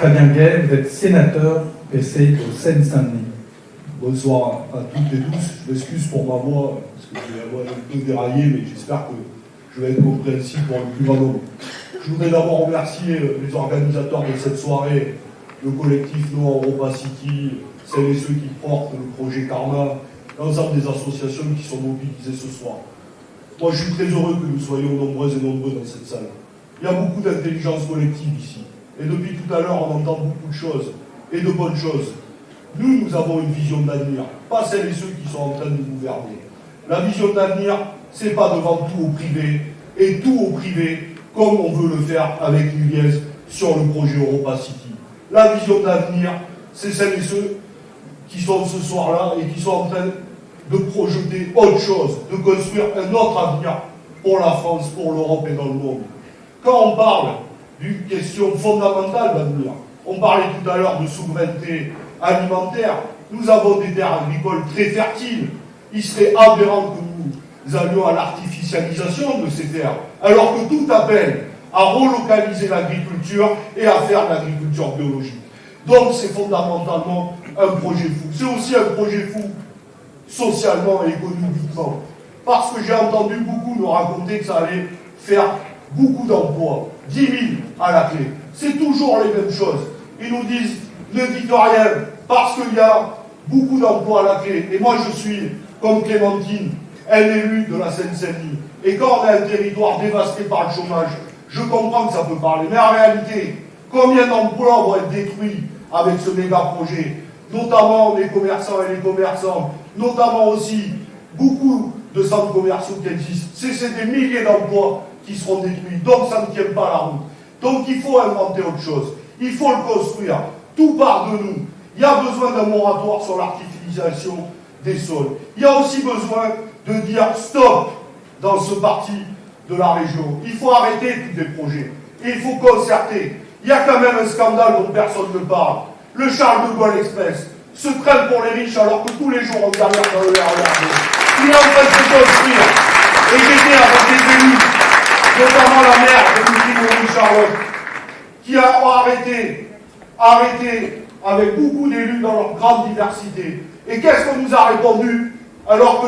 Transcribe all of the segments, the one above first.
Fabien Gay, vous êtes sénateur PC de Seine-Saint-Denis. Bonsoir à toutes et tous. Je m'excuse pour ma voix, parce que je vais avoir un peu déraillé, mais j'espère que je vais être compréhensible pour le plus grand nombre. Je voudrais d'abord remercier les organisateurs de cette soirée, le collectif No Europa City, celles et ceux qui portent le projet Karma, l'ensemble des associations qui sont mobilisées ce soir. Moi, je suis très heureux que nous soyons nombreuses et nombreux dans cette salle. Il y a beaucoup d'intelligence collective ici. Et depuis tout à l'heure, on entend beaucoup de choses, et de bonnes choses. Nous avons une vision d'avenir, pas celles et ceux qui sont en train de nous gouverner. La vision d'avenir, c'est pas de vendre tout au privé, et tout au privé, comme on veut le faire avec l'UIS sur le projet Europa City. La vision d'avenir, c'est celles et ceux qui sont ce soir-là et qui sont en train de projeter autre chose, de construire un autre avenir pour la France, pour l'Europe et dans le monde. Quand on parle d'une question fondamentale d'avenir, on parlait tout à l'heure de souveraineté alimentaire, nous avons des terres agricoles très fertiles. Il serait aberrant que nous allions à l'artificialisation de ces terres, alors que tout appelle à relocaliser l'agriculture et à faire de l'agriculture biologique. Donc c'est fondamentalement un projet fou. C'est aussi un projet fou socialement et économiquement. Parce que j'ai entendu beaucoup nous raconter que ça allait faire beaucoup d'emplois, 10 000 à la clé. C'est toujours les mêmes choses. Ils nous disent, ne dites rien, parce qu'il y a beaucoup d'emplois à la clé. Et moi je suis, comme Clémentine, un élu de la Seine-Saint-Denis. Et quand on a un territoire dévasté par le chômage, je comprends que ça peut parler. Mais en réalité, combien d'emplois vont être détruits avec ce méga projet, notamment les commerçants et les commerçants, notamment aussi beaucoup de centres commerciaux qui existent. C'est des milliers d'emplois qui seront détruits, donc ça ne tient pas la route. Donc il faut inventer autre chose, il faut le construire, tout part de nous. Il y a besoin d'un moratoire sur l'artificialisation des sols. Il y a aussi besoin de dire stop dans ce parti de la région. Il faut arrêter tous les projets, et il faut concerter. Il y a quand même un scandale dont personne ne parle. Le Charles de Gaulle Express se traîne pour les riches alors que tous les jours on galère dans le RER. Il est en train de se construire. Et j'étais avec des élus, notamment la maire de Lucie-Marie-Charlotte, qui a arrêté avec beaucoup d'élus dans leur grande diversité. Et qu'est-ce qu'on nous a répondu alors que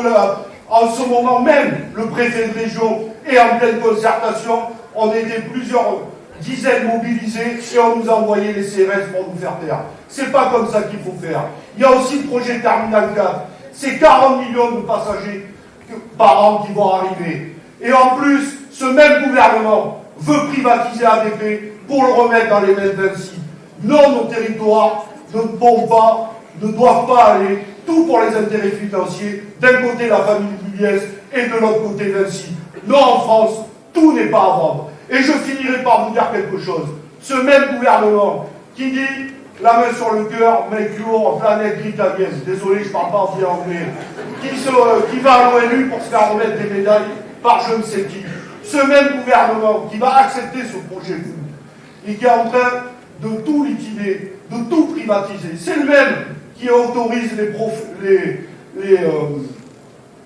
en ce moment même, le préfet de région est en pleine concertation, on était plusieurs dizaines mobilisés et on nous a envoyé les CRS pour nous faire taire. C'est pas comme ça qu'il faut faire. Il y a aussi le projet Terminal 4. C'est 40 millions de passagers par an qui vont arriver. Et en plus, ce même gouvernement veut privatiser ADP pour le remettre dans les mains de Vinci. Non, nos territoires ne doivent pas aller tout pour les intérêts financiers. D'un côté, la famille Guliès et de l'autre côté, Vinci. Non, en France, tout n'est pas à vendre. Et je finirai par vous dire quelque chose. Ce même gouvernement qui dit, la main sur le cœur, make your planète italienne, désolé, je ne parle pas bien anglais, qui va à l'ONU pour se faire remettre des médailles par je ne sais qui. Ce même gouvernement qui va accepter ce projet fou et qui est en train de tout liquider, de tout privatiser, c'est le même qui autorise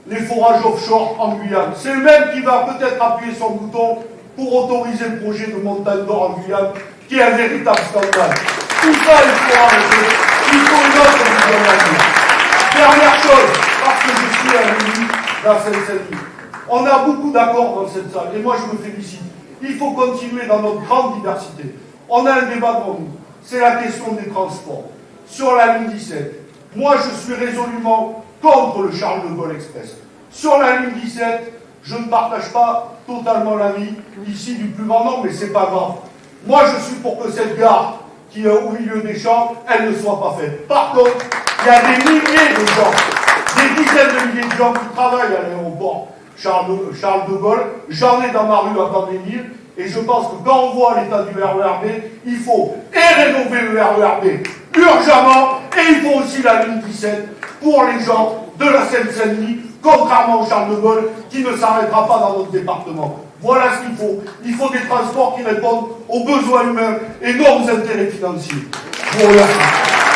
les forages offshore en Guyane. C'est le même qui va peut-être appuyer son bouton pour autoriser le projet de montagne d'or en Guyane, qui est un véritable scandale. Tout ça, il faut arrêter. Il faut une autre vision d'avenir. Dernière chose, parce que je suis un élu de la Seine-Saint-Denis. On a beaucoup d'accords dans cette salle, et moi je me félicite. Il faut continuer dans notre grande diversité. On a un débat devant nous. C'est la question des transports. Sur la ligne 17, moi je suis résolument contre le Charles de Gaulle Express. Sur la ligne 17, je ne partage pas totalement l'avis ici du plus grand nombre, mais c'est pas grave. Moi, je suis pour que cette gare qui est au milieu des champs, elle ne soit pas faite. Par contre, il y a des milliers de gens, des dizaines de milliers de gens qui travaillent à l'aéroport Charles de Gaulle. J'en ai dans ma rue à Vendémiaire, et je pense que quand on voit l'état du RERB, il faut rénover le RERB urgemment, et il faut aussi la ligne 17 pour les gens de la Seine-Saint-Denis, contrairement au Charles de Gaulle, qui ne s'arrêtera pas dans notre département. Voilà ce qu'il faut. Il faut des transports qui répondent aux besoins humains et non aux intérêts financiers. Je vous remercie.